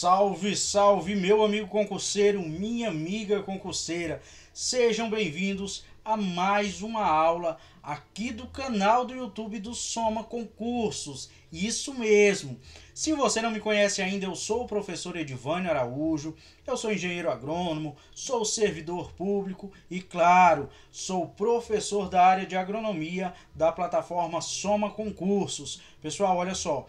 Salve, salve, meu amigo concurseiro, minha amiga concurseira. Sejam bem-vindos a mais uma aula aqui do canal do YouTube do Soma Concursos. Isso mesmo. Se você não me conhece ainda, eu sou o professor Edivânio Araújo, eu sou engenheiro agrônomo, sou servidor público e, claro, sou professor da área de agronomia da plataforma Soma Concursos. Pessoal, olha só,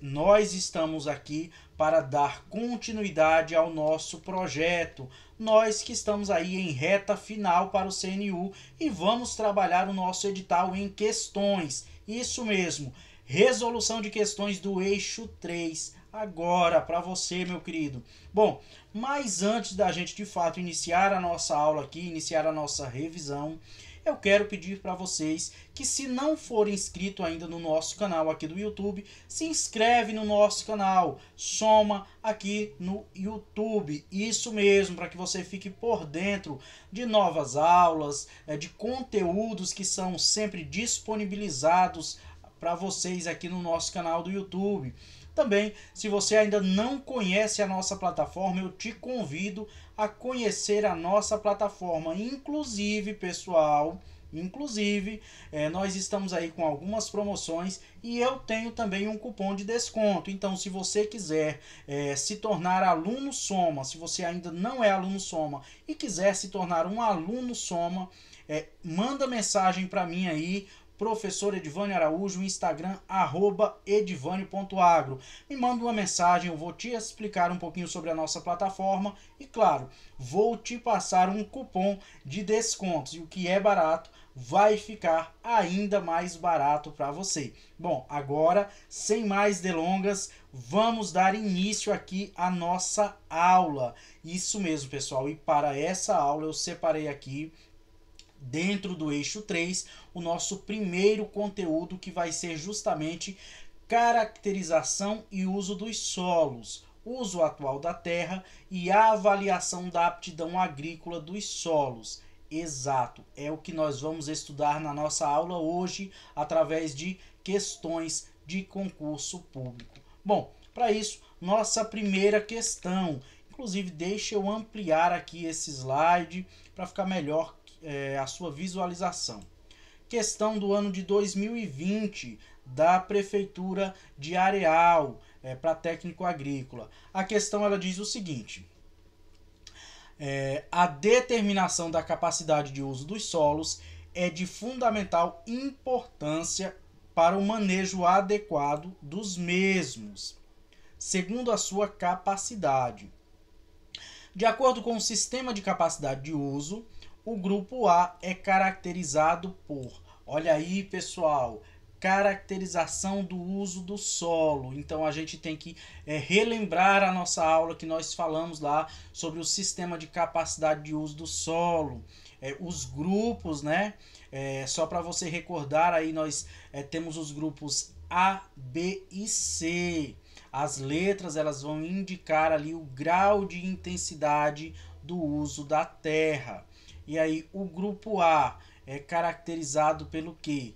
nós estamos aqui para dar continuidade ao nosso projeto. Nós que estamos aí em reta final para o CNU e vamos trabalhar o nosso edital em questões. Isso mesmo, resolução de questões do eixo 3. Agora, para você, meu querido. Bom, mas antes da gente de fato iniciar a nossa aula aqui, iniciar a nossa revisão, eu quero pedir para vocês que, se não for inscrito ainda no nosso canal aqui do YouTube, se inscreve no nosso canal, Soma aqui no YouTube. Isso mesmo, para que você fique por dentro de novas aulas, de conteúdos que são sempre disponibilizados para vocês aqui no nosso canal do YouTube. Também, se você ainda não conhece a nossa plataforma, eu te convido a conhecer a nossa plataforma. Inclusive, pessoal, nós estamos aí com algumas promoções e eu tenho também um cupom de desconto. Então, se você quiser se tornar aluno Soma, se você ainda não é aluno Soma e quiser se tornar um aluno Soma, manda mensagem para mim aí, professor Edivânio Araújo, Instagram, @edivânio.agro. Me manda uma mensagem, eu vou te explicar um pouquinho sobre a nossa plataforma e, claro, vou te passar um cupom de descontos. E o que é barato vai ficar ainda mais barato para você. Bom, agora, sem mais delongas, vamos dar início aqui à nossa aula. Isso mesmo, pessoal. E para essa aula eu separei aqui, dentro do eixo 3, o nosso primeiro conteúdo, que vai ser justamente caracterização e uso dos solos, uso atual da terra e a avaliação da aptidão agrícola dos solos. Exato, é o que nós vamos estudar na nossa aula hoje, através de questões de concurso público. Bom, para isso, nossa primeira questão, inclusive deixa eu ampliar aqui esse slide para ficar melhor a sua visualização. Questão do ano de 2020 da Prefeitura de Areal, para técnico agrícola. A questão ela diz o seguinte: a determinação da capacidade de uso dos solos é de fundamental importância para o manejo adequado dos mesmos, segundo a sua capacidade. De acordo com o sistema de capacidade de uso, o grupo A é caracterizado por, olha aí, pessoal, caracterização do uso do solo. Então a gente tem que relembrar a nossa aula que nós falamos lá sobre o sistema de capacidade de uso do solo, os grupos, né? Só para você recordar, aí nós temos os grupos A, B e C. As letras elas vão indicar ali o grau de intensidade do uso da terra. E aí o grupo A é caracterizado pelo quê?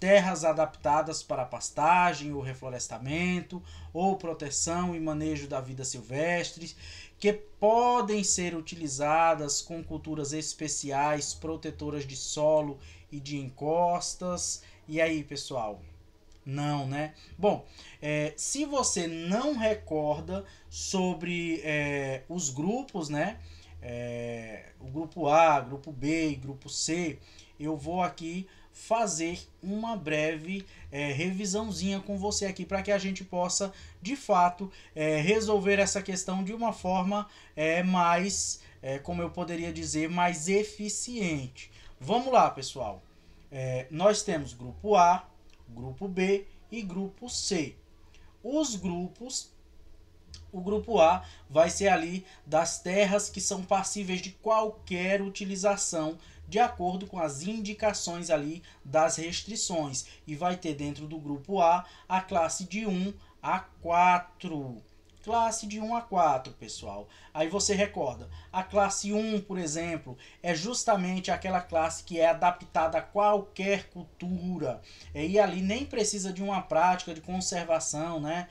Terras adaptadas para pastagem ou reflorestamento, ou proteção e manejo da vida silvestre, que podem ser utilizadas com culturas especiais, protetoras de solo e de encostas. E aí, pessoal? Não, né? Bom, se você não recorda sobre os grupos, né? O grupo A, grupo B e grupo C, eu vou aqui fazer uma breve revisãozinha com você aqui, para que a gente possa, de fato, resolver essa questão de uma forma mais, como eu poderia dizer, mais eficiente. Vamos lá, pessoal. Nós temos grupo A, grupo B e grupo C. Os grupos, o grupo A vai ser ali das terras que são passíveis de qualquer utilização, de acordo com as indicações ali das restrições, e vai ter dentro do grupo A a classe de 1 a 4. Classe de 1 a 4, pessoal. Aí você recorda, a classe 1, por exemplo, é justamente aquela classe que é adaptada a qualquer cultura. E ali nem precisa de uma prática de conservação, né?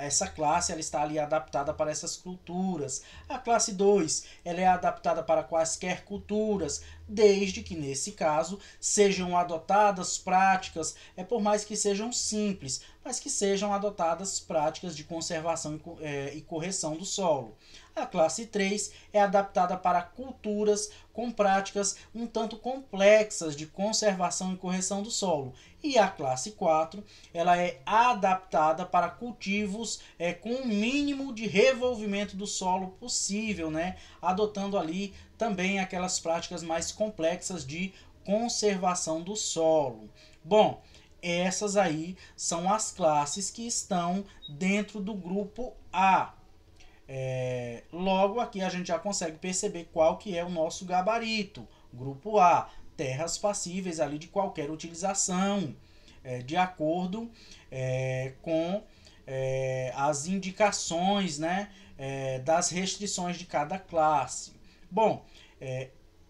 Essa classe ela está ali adaptada para essas culturas. A classe 2, ela é adaptada para quaisquer culturas, desde que nesse caso sejam adotadas práticas, por mais que sejam simples, mas que sejam adotadas práticas de conservação e correção do solo. A classe 3 é adaptada para culturas com práticas um tanto complexas de conservação e correção do solo. E a classe 4 ela é adaptada para cultivos com o mínimo de revolvimento do solo possível, né? Adotando ali também aquelas práticas mais complexas de conservação do solo. Bom, essas aí são as classes que estão dentro do grupo A. Logo aqui a gente já consegue perceber qual que é o nosso gabarito. Grupo A, terras passíveis ali de qualquer utilização, de acordo com as indicações, né, das restrições de cada classe. Bom,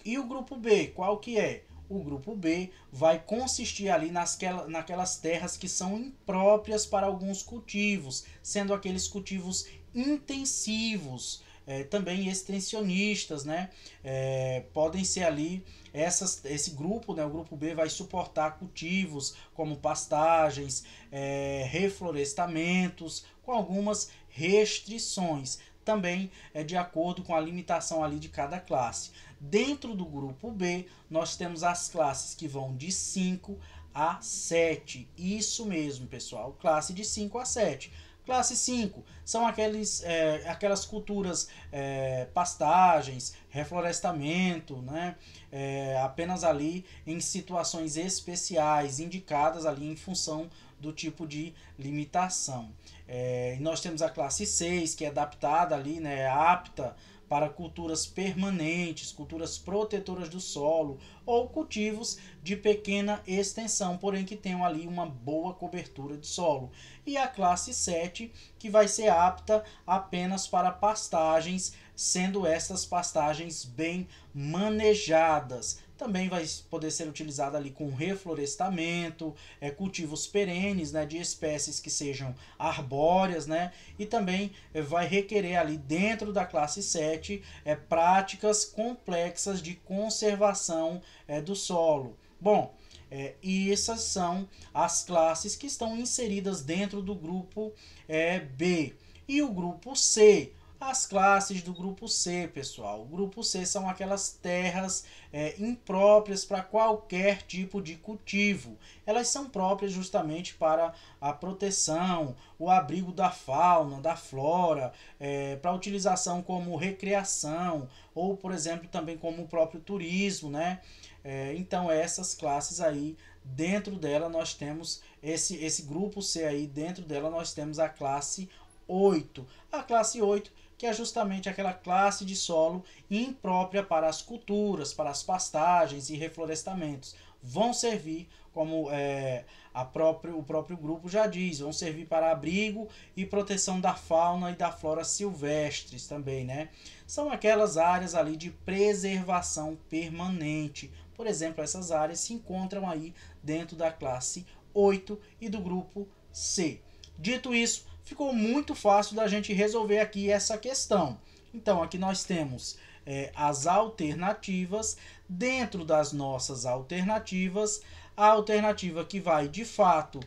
e o grupo B, qual que é? O grupo B vai consistir ali naquelas terras que são impróprias para alguns cultivos, sendo aqueles cultivos intensivos, também extensionistas, né? Podem ser ali, esse grupo, né? O grupo B vai suportar cultivos como pastagens, reflorestamentos, com algumas restrições, também de acordo com a limitação ali de cada classe. Dentro do grupo B, nós temos as classes que vão de 5 a 7. Isso mesmo, pessoal, classe de 5 a 7. Classe 5 são aquelas culturas, pastagens, reflorestamento, né? Apenas ali em situações especiais, indicadas ali em função do tipo de limitação. E nós temos a classe 6, que é adaptada ali, né, apta para culturas permanentes, culturas protetoras do solo ou cultivos de pequena extensão, porém que tenham ali uma boa cobertura de solo. E a classe 7, que vai ser apta apenas para pastagens, sendo estas pastagens bem manejadas. Também vai poder ser utilizada ali com reflorestamento, cultivos perenes, né, de espécies que sejam arbóreas, né, e também vai requerer ali dentro da classe 7 práticas complexas de conservação do solo. Bom, e essas são as classes que estão inseridas dentro do grupo B. E o grupo C? As classes do grupo C, pessoal. O grupo C são aquelas terras impróprias para qualquer tipo de cultivo. Elas são próprias justamente para a proteção, o abrigo da fauna, da flora, para utilização como recreação ou, por exemplo, também como o próprio turismo, né? Então, essas classes aí, dentro dela nós temos esse grupo C aí, dentro dela nós temos a classe 8. A classe 8, que é justamente aquela classe de solo imprópria para as culturas, para as pastagens e reflorestamentos. Vão servir como o próprio grupo já diz, vão servir para abrigo e proteção da fauna e da flora silvestres também, né? São aquelas áreas ali de preservação permanente. Por exemplo, essas áreas se encontram aí dentro da classe 8 e do grupo C. Dito isso, ficou muito fácil da gente resolver aqui essa questão. Então, aqui nós temos as alternativas. Dentro das nossas alternativas, a alternativa que vai, de fato,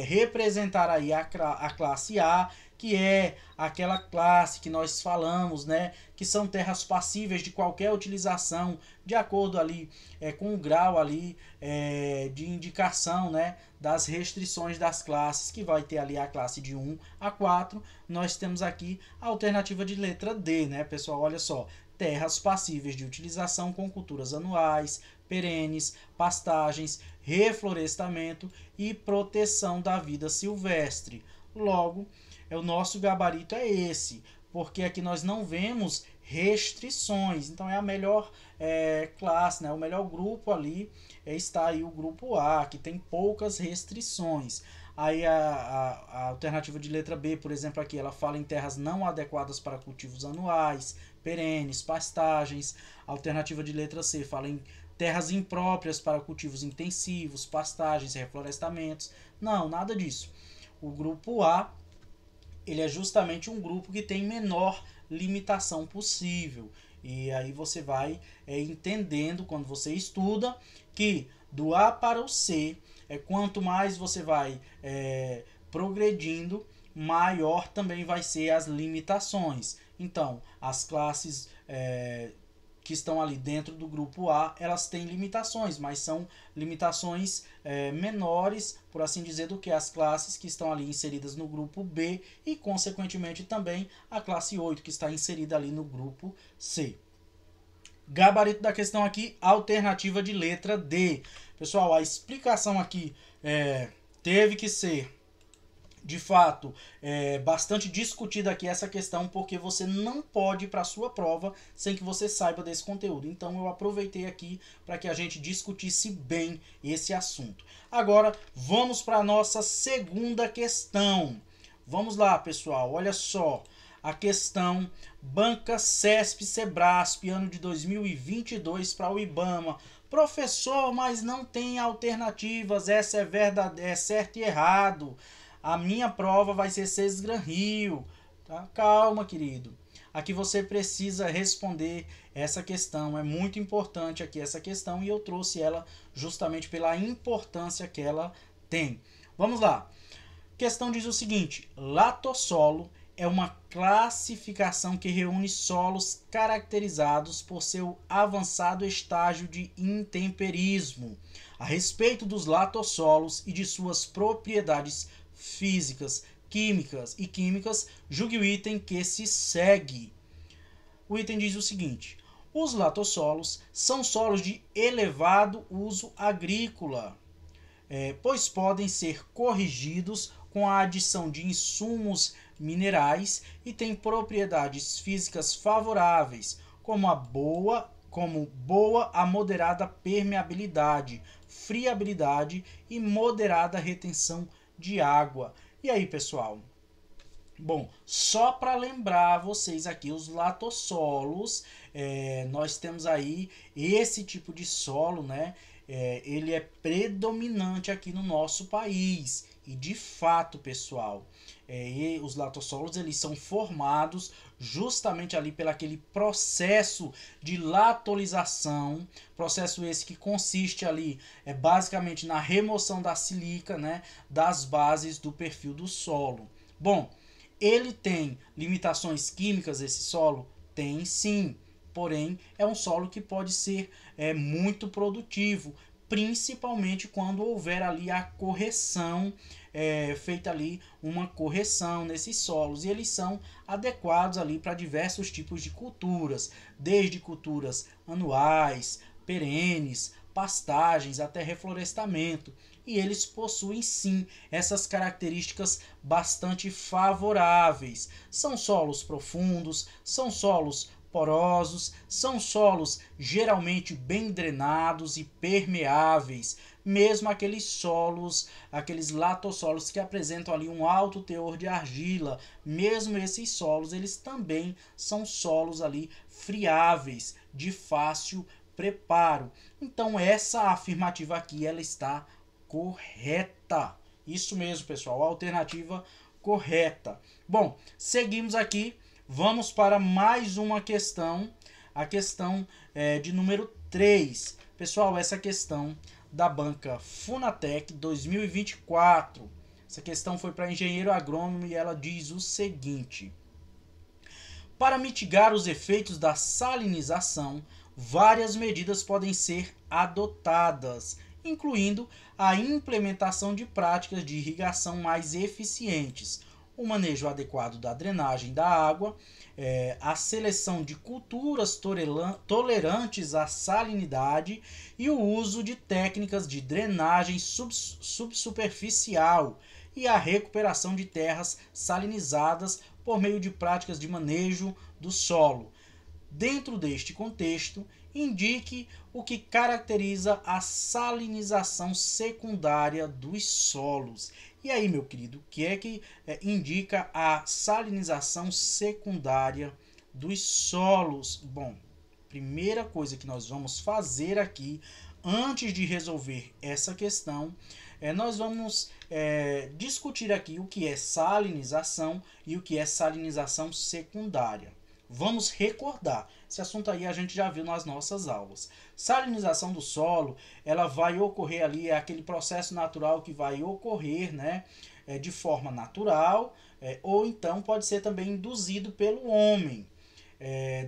representar aí a classe A, que é aquela classe que nós falamos, né, que são terras passíveis de qualquer utilização, de acordo ali com o grau ali de indicação, né, das restrições das classes, que vai ter ali a classe de 1 a 4. Nós temos aqui a alternativa de letra D, né, pessoal? Olha só, terras passíveis de utilização com culturas anuais, perenes, pastagens, reflorestamento e proteção da vida silvestre. Logo, o nosso gabarito é esse, porque aqui nós não vemos restrições. Então é a melhor classe, né? O melhor grupo ali está aí o grupo A, que tem poucas restrições. Aí a alternativa de letra B, por exemplo, aqui ela fala em terras não adequadas para cultivos anuais, perenes, pastagens. A alternativa de letra C fala em terras impróprias para cultivos intensivos, pastagens, reflorestamentos. Não, nada disso. O grupo A, ele é justamente um grupo que tem menor limitação possível. E aí você vai entendendo quando você estuda que do A para o C, quanto mais você vai progredindo, maior também vai ser as limitações. Então, as classes que estão ali dentro do grupo A, elas têm limitações, mas são limitações menores, por assim dizer, do que as classes que estão ali inseridas no grupo B e, consequentemente, também a classe 8, que está inserida ali no grupo C. Gabarito da questão aqui, alternativa de letra D. Pessoal, a explicação aqui teve que ser, de fato, bastante discutida aqui essa questão, porque você não pode ir para a sua prova sem que você saiba desse conteúdo. Então eu aproveitei aqui para que a gente discutisse bem esse assunto. Agora vamos para a nossa segunda questão. Vamos lá, pessoal, olha só. A questão Banca CESP Sebrasp, ano de 2022 para o IBAMA. Professor, mas não tem alternativas, essa é verdade, é certo e errado. A minha prova vai ser Sesgran Rio. Tá? Calma, querido. Aqui você precisa responder essa questão. É muito importante aqui essa questão e eu trouxe ela justamente pela importância que ela tem. Vamos lá. A questão diz o seguinte: latossolo é uma classificação que reúne solos caracterizados por seu avançado estágio de intemperismo. A respeito dos latossolos e de suas propriedades físicas, químicas, julgue o item que se segue. O item diz o seguinte: os latossolos são solos de elevado uso agrícola, pois podem ser corrigidos com a adição de insumos minerais e têm propriedades físicas favoráveis, como boa a moderada permeabilidade, friabilidade e moderada retenção de água. E aí, pessoal? Bom, só para lembrar vocês aqui, os latossolos, nós temos aí esse tipo de solo, né? Ele é predominante aqui no nosso país. E de fato, pessoal, os latossolos eles são formados justamente ali pelo aquele processo de latolização, processo esse que consiste ali basicamente na remoção da sílica, né, das bases do perfil do solo. Bom, ele tem limitações químicas, esse solo? Tem sim, porém é um solo que pode ser muito produtivo, principalmente quando houver ali a correção, feita ali uma correção nesses solos, e eles são adequados ali para diversos tipos de culturas, desde culturas anuais, perenes, pastagens até reflorestamento, e eles possuem sim essas características bastante favoráveis. São solos profundos, são solos porosos, são solos geralmente bem drenados e permeáveis, mesmo aqueles solos, aqueles latossolos que apresentam ali um alto teor de argila, mesmo esses solos, eles também são solos ali friáveis, de fácil preparo. Então essa afirmativa aqui, ela está correta. Isso mesmo, pessoal, a alternativa correta. Bom, seguimos aqui. Vamos para mais uma questão, a questão de número 3. Pessoal, essa questão da banca Funatec 2024. Essa questão foi para engenheiro agrônomo e ela diz o seguinte: para mitigar os efeitos da salinização, várias medidas podem ser adotadas, incluindo a implementação de práticas de irrigação mais eficientes, o manejo adequado da drenagem da água, a seleção de culturas tolerantes à salinidade e o uso de técnicas de drenagem subsuperficial e a recuperação de terras salinizadas por meio de práticas de manejo do solo. Dentro deste contexto, indique o que caracteriza a salinização secundária dos solos. E aí, meu querido, o que é que indica a salinização secundária dos solos? Bom, primeira coisa que nós vamos fazer aqui, antes de resolver essa questão, nós vamos discutir aqui o que é salinização e o que é salinização secundária. Vamos recordar, esse assunto aí a gente já viu nas nossas aulas. Salinização do solo, ela vai ocorrer ali, é aquele processo natural que vai ocorrer, né, de forma natural, ou então pode ser também induzido pelo homem,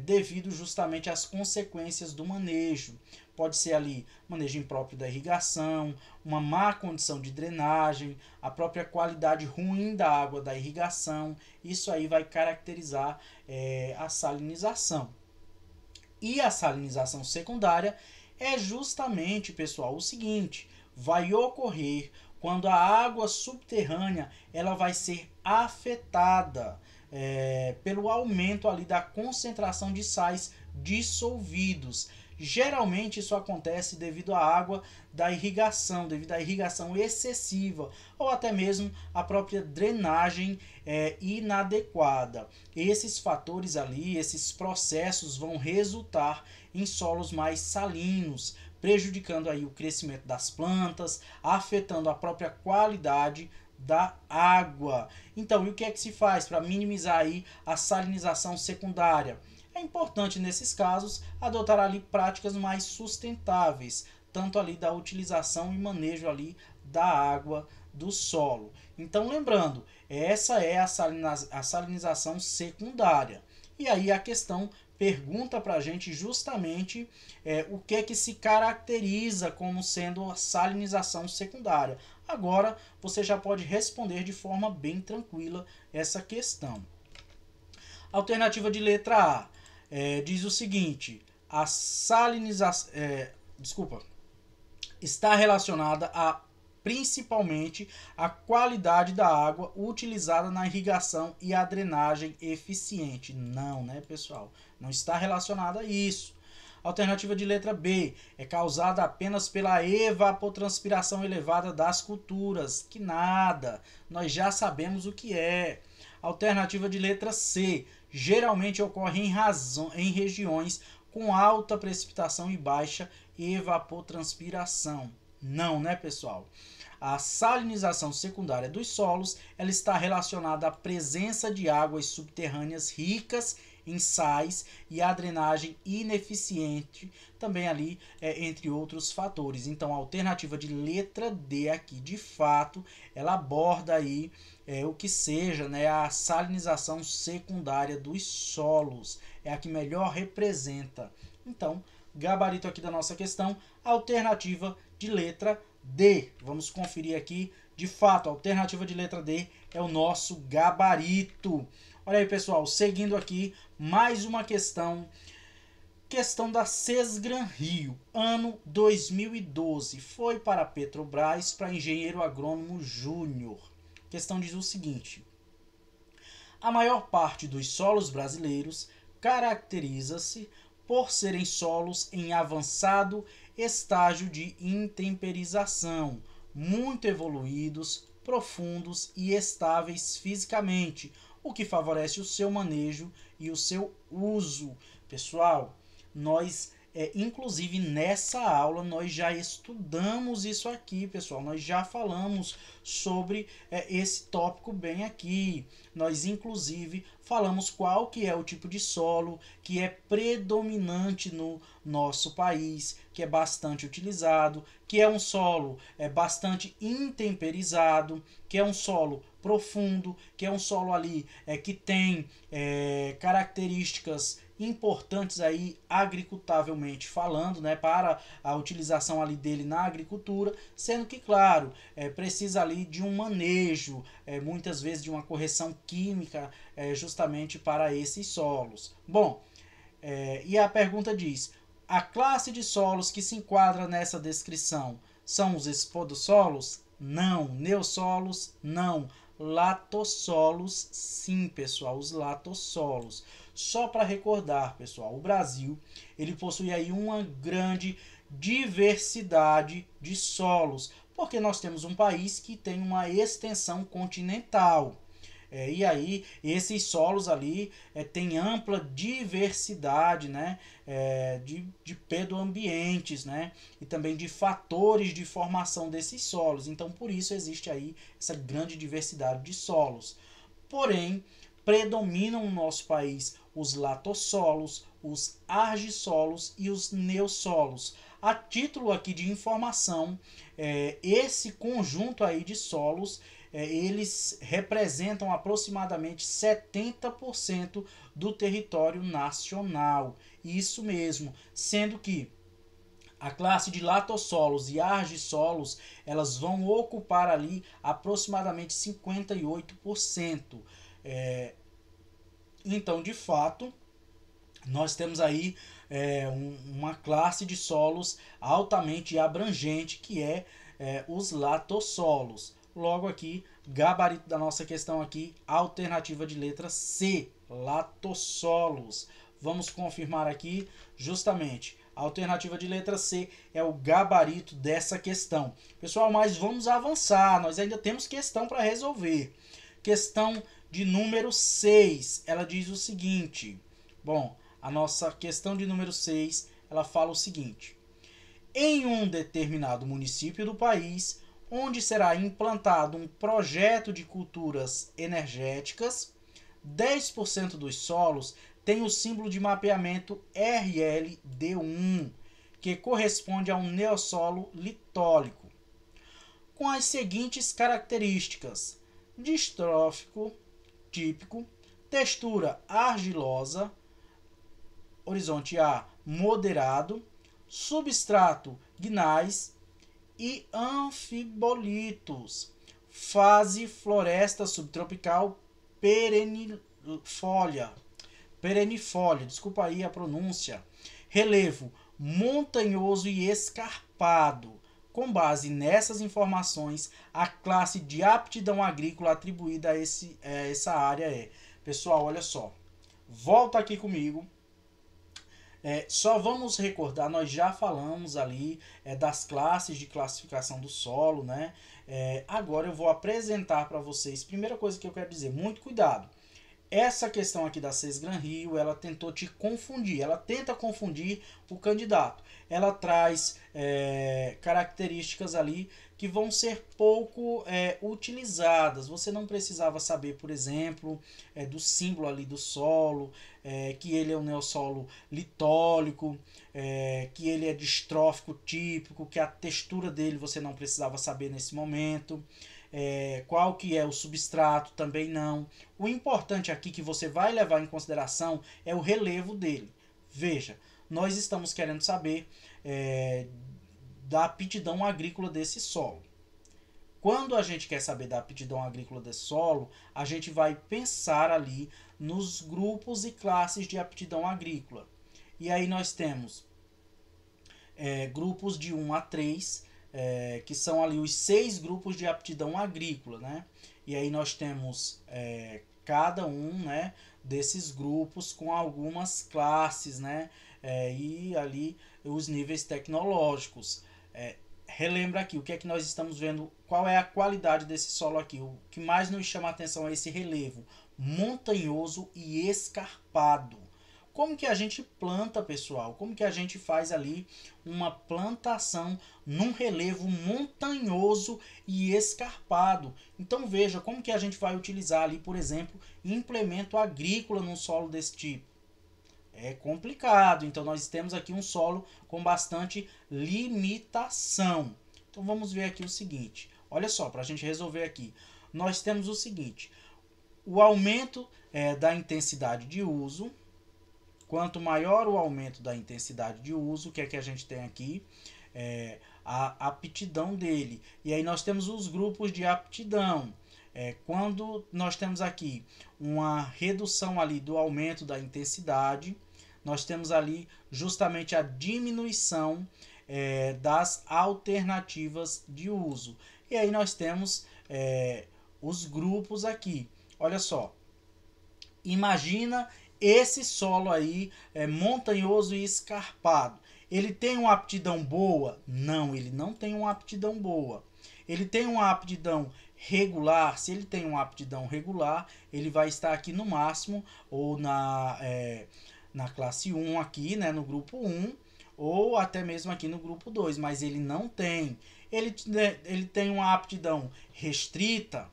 devido justamente às consequências do manejo. Pode ser ali manejo impróprio da irrigação, uma má condição de drenagem, a própria qualidade ruim da água da irrigação. Isso aí vai caracterizar a salinização. E a salinização secundária é justamente, pessoal, o seguinte: vai ocorrer quando a água subterrânea ela vai ser afetada pelo aumento ali da concentração de sais dissolvidos. Geralmente isso acontece devido à água da irrigação, devido à irrigação excessiva ou até mesmo a própria drenagem inadequada. Esses fatores ali, esses processos vão resultar em solos mais salinos, prejudicando aí o crescimento das plantas, afetando a própria qualidade da água. Então, e o que é que se faz para minimizar aí a salinização secundária? É importante, nesses casos, adotar ali práticas mais sustentáveis, tanto ali da utilização e manejo ali da água do solo. Então, lembrando, essa é a salinização secundária. E aí a questão pergunta para a gente justamente o que é que se caracteriza como sendo a salinização secundária. Agora, você já pode responder de forma bem tranquila essa questão. Alternativa de letra A. Diz o seguinte: a salinização está relacionada principalmente à qualidade da água utilizada na irrigação e a drenagem eficiente. Não, né, pessoal? Não está relacionada a isso. Alternativa de letra B, é causada apenas pela evapotranspiração elevada das culturas. Que nada, nós já sabemos o que é. Alternativa de letra C, geralmente ocorre em regiões com alta precipitação e baixa evapotranspiração. Não, né, pessoal? A salinização secundária dos solos ela está relacionada à presença de águas subterrâneas ricas em sais e a drenagem ineficiente, também ali, entre outros fatores. Então, a alternativa de letra D aqui, de fato, ela aborda aí o que seja, né, a salinização secundária dos solos. É a que melhor representa. Então, gabarito aqui da nossa questão, alternativa de letra D. Vamos conferir aqui. De fato, a alternativa de letra D é o nosso gabarito. Olha aí, pessoal, seguindo aqui, mais uma questão. Questão da Sesgran Rio, ano 2012. Foi para a Petrobras, para engenheiro agrônomo júnior. A questão diz o seguinte: a maior parte dos solos brasileiros caracteriza-se por serem solos em avançado estágio de intemperização, muito evoluídos, profundos e estáveis fisicamente, o que favorece o seu manejo e o seu uso. Pessoal, nós, inclusive nessa aula, nós já estudamos isso aqui, pessoal. Nós já falamos sobre esse tópico bem aqui. Nós, inclusive, falamos qual que é o tipo de solo que é predominante no nosso país, que é bastante utilizado, que é um solo bastante intemperizado, que é um solo profundo, que é um solo ali que tem características importantes aí agricultavelmente falando, né, para a utilização ali dele na agricultura, sendo que, claro, precisa ali de um manejo, muitas vezes de uma correção química, justamente para esses solos. Bom, e a pergunta diz: a classe de solos que se enquadra nessa descrição são os espodossolos? Não. Neossolos? Não. Latossolos? Sim, pessoal, os latossolos. Só para recordar, pessoal, o Brasil ele possui aí uma grande diversidade de solos, porque nós temos um país que tem uma extensão continental. E aí, esses solos ali têm ampla diversidade, né, de pedoambientes, né, e também de fatores de formação desses solos. Então, por isso existe aí essa grande diversidade de solos. Porém, predominam no nosso país os latossolos, os argissolos e os neossolos. A título aqui de informação, esse conjunto aí de solos eles representam aproximadamente 70% do território nacional. Isso mesmo, sendo que a classe de latossolos e argissolos elas vão ocupar ali aproximadamente 58%. Então, de fato, nós temos aí uma classe de solos altamente abrangente que é os latossolos. Logo aqui, gabarito da nossa questão aqui, alternativa de letra C, latossolos. Vamos confirmar aqui, justamente, a alternativa de letra C é o gabarito dessa questão. Pessoal, mas vamos avançar, nós ainda temos questão para resolver. Questão de número 6, ela diz o seguinte. Bom, a nossa questão de número 6, ela fala o seguinte. Em um determinado município do país, onde será implantado um projeto de culturas energéticas, 10% dos solos tem o símbolo de mapeamento RLD1, que corresponde a um neossolo litólico, com as seguintes características: distrófico típico, textura argilosa, horizonte A moderado, substrato gnais e anfibolitos, fase floresta subtropical perennifolia, desculpa aí a pronúncia, relevo montanhoso e escarpado. Com base nessas informações, a classe de aptidão agrícola atribuída a essa área é... Pessoal, olha só, volta aqui comigo. Só vamos recordar, nós já falamos ali das classes de classificação do solo, né? Agora eu vou apresentar para vocês. Primeira coisa que eu quero dizer, muito cuidado. Essa questão aqui da Sesgran Rio, ela tentou te confundir, ela tenta confundir o candidato. Ela traz características ali que vão ser pouco utilizadas. Você não precisava saber, por exemplo, do símbolo ali do solo, que ele é um neossolo litólico, que ele é distrófico típico, que a textura dele você não precisava saber nesse momento. Qual que é o substrato, também não. O importante aqui que você vai levar em consideração é o relevo dele. Veja, nós estamos querendo saber da aptidão agrícola desse solo. Quando a gente quer saber da aptidão agrícola desse solo, a gente vai pensar ali nos grupos e classes de aptidão agrícola. E aí nós temos grupos de 1 a 3, que são ali os 6 grupos de aptidão agrícola, né? E aí nós temos cada um, né, desses grupos com algumas classes, né? E ali os níveis tecnológicos. Relembra aqui o que é que nós estamos vendo, qual é a qualidade desse solo aqui. O que mais nos chama a atenção é esse relevo montanhoso e escarpado. Como que a gente planta, pessoal? Como que a gente faz ali uma plantação num relevo montanhoso e escarpado? Então veja como que a gente vai utilizar ali, por exemplo, implemento agrícola num solo desse tipo. É complicado, então nós temos aqui um solo com bastante limitação. Então vamos ver aqui o seguinte, olha só, para a gente resolver aqui. Nós temos o seguinte, o aumento da intensidade de uso. Quanto maior o aumento da intensidade de uso, o que é que a gente tem aqui? A aptidão dele. E aí nós temos os grupos de aptidão. Quando nós temos aqui uma redução ali do aumento da intensidade, nós temos ali justamente a diminuição das alternativas de uso. E aí nós temos os grupos aqui. Olha só, imagina esse solo aí é montanhoso e escarpado, ele tem uma aptidão boa? Não, ele não tem uma aptidão boa. Ele tem uma aptidão regular? Se ele tem uma aptidão regular, ele vai estar aqui no máximo, ou na classe 1 aqui, né, no grupo 1, ou até mesmo aqui no grupo 2, mas ele não tem. Ele tem uma aptidão restrita,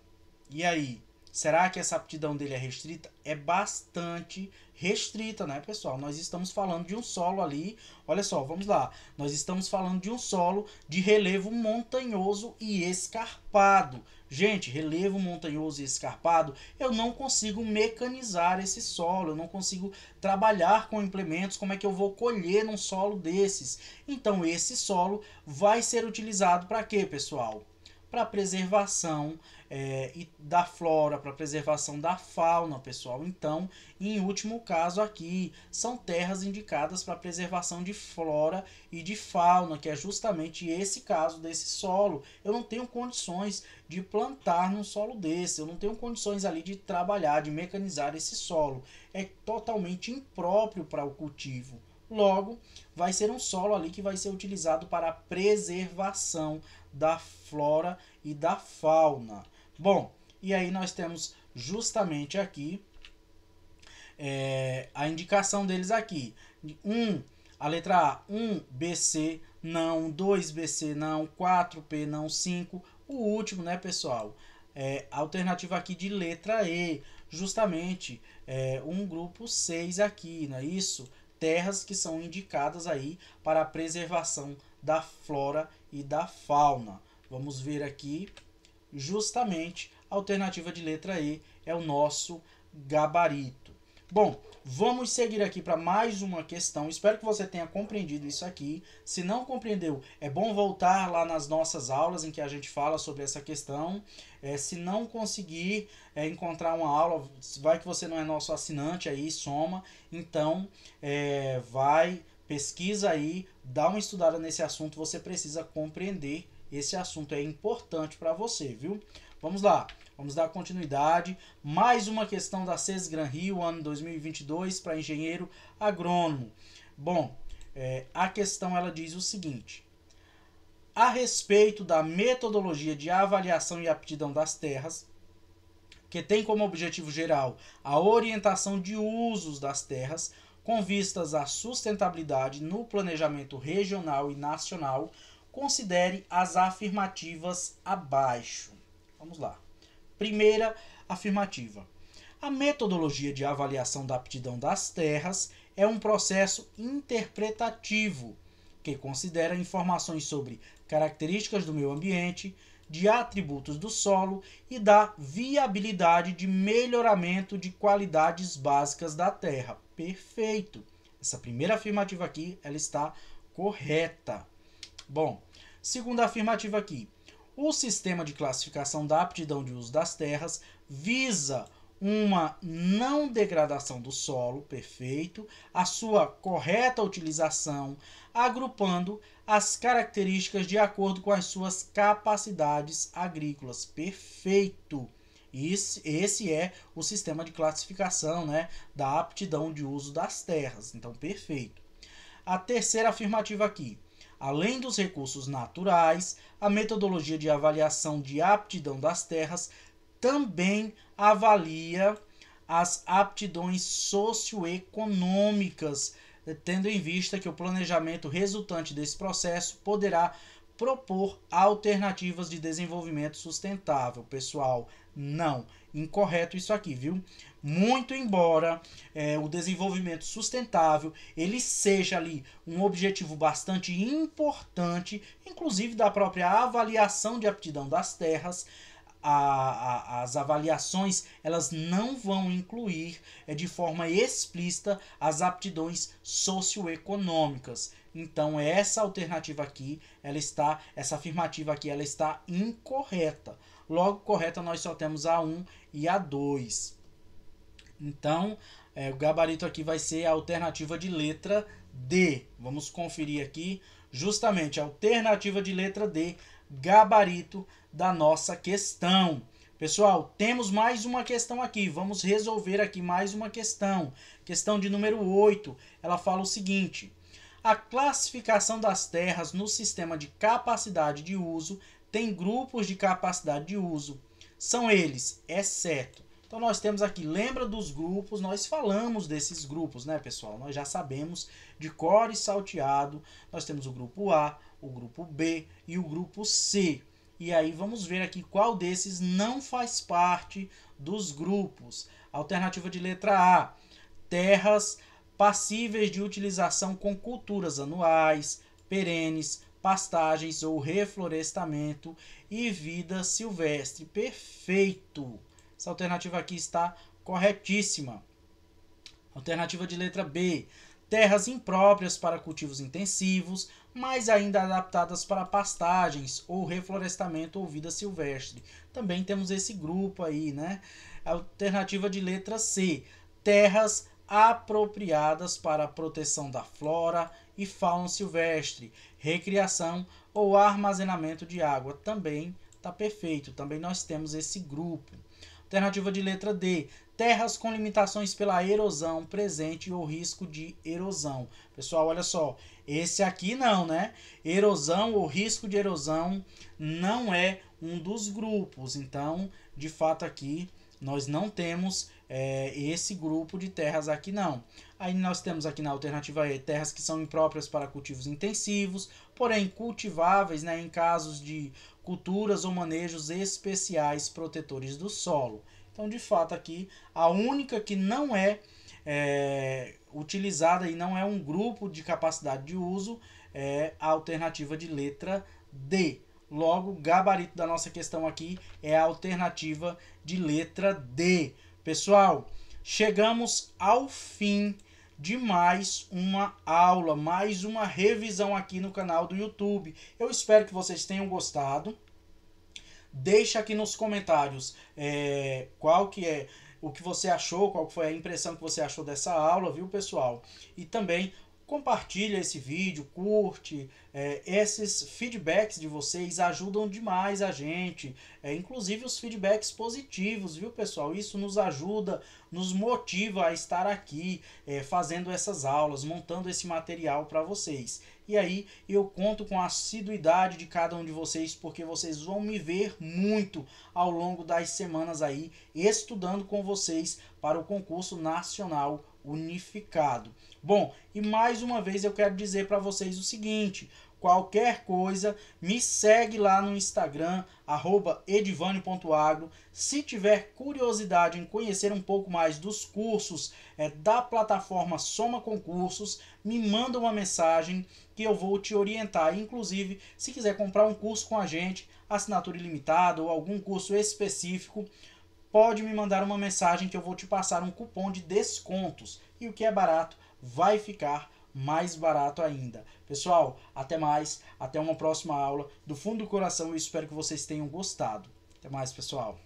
e aí? Será que essa aptidão dele é restrita? É bastante restrita, né, pessoal? Nós estamos falando de um solo ali, olha só, vamos lá. Nós estamos falando de um solo de relevo montanhoso e escarpado. Gente, relevo montanhoso e escarpado, eu não consigo mecanizar esse solo, eu não consigo trabalhar com implementos, como é que eu vou colher num solo desses? Então, esse solo vai ser utilizado para quê, pessoal? Para preservação e da flora, para preservação da fauna, pessoal. Então, em último caso aqui, são terras indicadas para preservação de flora e de fauna, que é justamente esse caso desse solo. Eu não tenho condições de plantar num solo desse, eu não tenho condições ali de trabalhar, de mecanizar esse solo. É totalmente impróprio para o cultivo. Logo, vai ser um solo ali que vai ser utilizado para a preservação da flora e da fauna. Bom, e aí nós temos justamente aqui a indicação deles aqui. A letra A, 1BC não, 2BC não, 4P não, 5. O último, né, pessoal? A alternativa aqui de letra E, justamente um grupo 6 aqui, não é isso? Terras que são indicadas aí para a preservação da flora e da fauna. Vamos ver aqui, justamente a alternativa de letra E é o nosso gabarito. Bom, vamos seguir aqui para mais uma questão. Espero que você tenha compreendido isso aqui. Se não compreendeu, é bom voltar lá nas nossas aulas em que a gente fala sobre essa questão. Se não conseguir encontrar uma aula, vai que você não é nosso assinante aí, soma. Então, pesquisa aí, dá uma estudada nesse assunto. Você precisa compreender esse assunto, é importante para você, viu? Vamos lá. Vamos dar continuidade. Mais uma questão da Sesgran Rio, ano 2022, para engenheiro agrônomo. Bom, a questão ela diz o seguinte: a respeito da metodologia de avaliação e aptidão das terras, que tem como objetivo geral a orientação de usos das terras com vistas à sustentabilidade no planejamento regional e nacional, considere as afirmativas abaixo. Vamos lá. Primeira afirmativa. A metodologia de avaliação da aptidão das terras é um processo interpretativo que considera informações sobre características do meio ambiente, de atributos do solo e da viabilidade de melhoramento de qualidades básicas da terra. Perfeito. Essa primeira afirmativa aqui, ela está correta. Bom, segunda afirmativa aqui. O sistema de classificação da aptidão de uso das terras visa uma não degradação do solo, perfeito, a sua correta utilização, agrupando as características de acordo com as suas capacidades agrícolas, perfeito. Esse é o sistema de classificação, né, da aptidão de uso das terras, então perfeito. A terceira afirmativa aqui. Além dos recursos naturais, a metodologia de avaliação de aptidão das terras também avalia as aptidões socioeconômicas, tendo em vista que o planejamento resultante desse processo poderá propor alternativas de desenvolvimento sustentável. Pessoal, não, incorreto isso aqui, viu? Muito embora o desenvolvimento sustentável ele seja ali um objetivo bastante importante, inclusive da própria avaliação de aptidão das terras, as avaliações elas não vão incluir de forma explícita as aptidões socioeconômicas. Então essa alternativa aqui, essa afirmativa aqui, ela está incorreta. Logo, correta nós só temos a 1 e a 2. Então, o gabarito aqui vai ser a alternativa de letra D. Vamos conferir aqui justamente a alternativa de letra D, gabarito da nossa questão. Pessoal, temos mais uma questão aqui. Vamos resolver aqui mais uma questão. Questão de número 8. Ela fala o seguinte: a classificação das terras no sistema de capacidade de uso tem grupos de capacidade de uso. São eles, exceto. Então nós temos aqui, lembra dos grupos, nós falamos desses grupos, né, pessoal? Nós já sabemos de cor e salteado. Nós temos o grupo A, o grupo B e o grupo C. E aí vamos ver aqui qual desses não faz parte dos grupos. Alternativa de letra A: terras passíveis de utilização com culturas anuais, perenes, pastagens ou reflorestamento e vida silvestre. Perfeito! Essa alternativa aqui está corretíssima. Alternativa de letra B: terras impróprias para cultivos intensivos, mas ainda adaptadas para pastagens ou reflorestamento ou vida silvestre. Também temos esse grupo aí, né? Alternativa de letra C: terras apropriadas para a proteção da flora e fauna silvestre, recriação ou armazenamento de água. Também está perfeito. Também nós temos esse grupo. Alternativa de letra D: terras com limitações pela erosão presente ou risco de erosão. Pessoal, olha só, esse aqui não, né? Erosão ou risco de erosão não é um dos grupos. Então, de fato aqui, nós não temos esse grupo de terras aqui não. Aí nós temos aqui na alternativa E, terras que são impróprias para cultivos intensivos, porém cultiváveis, né, em casos de culturas ou manejos especiais protetores do solo. Então, de fato, aqui a única que não é utilizada e não é um grupo de capacidade de uso é a alternativa de letra D. Logo, o gabarito da nossa questão aqui é a alternativa de letra D. Pessoal, chegamos ao fim de mais uma aula, mais uma revisão aqui no canal do YouTube. Eu espero que vocês tenham gostado. Deixa aqui nos comentários qual que é o que você achou, qual foi a impressão que você achou dessa aula, viu, pessoal? E também compartilha esse vídeo, curte. Esses feedbacks de vocês ajudam demais a gente, inclusive os feedbacks positivos, viu, pessoal? Isso nos ajuda, nos motiva a estar aqui fazendo essas aulas, montando esse material para vocês. E aí eu conto com a assiduidade de cada um de vocês, porque vocês vão me ver muito ao longo das semanas aí, estudando com vocês para o concurso nacional unificado. Bom, e mais uma vez eu quero dizer para vocês o seguinte: qualquer coisa, me segue lá no Instagram, @edvanio.agro. Se tiver curiosidade em conhecer um pouco mais dos cursos da plataforma Soma Concursos, me manda uma mensagem que eu vou te orientar. Inclusive, se quiser comprar um curso com a gente, assinatura ilimitada ou algum curso específico, pode me mandar uma mensagem que eu vou te passar um cupom de descontos. E o que é barato vai ficar mais barato ainda. Pessoal, até mais, até uma próxima aula. Do fundo do coração, eu espero que vocês tenham gostado. Até mais, pessoal.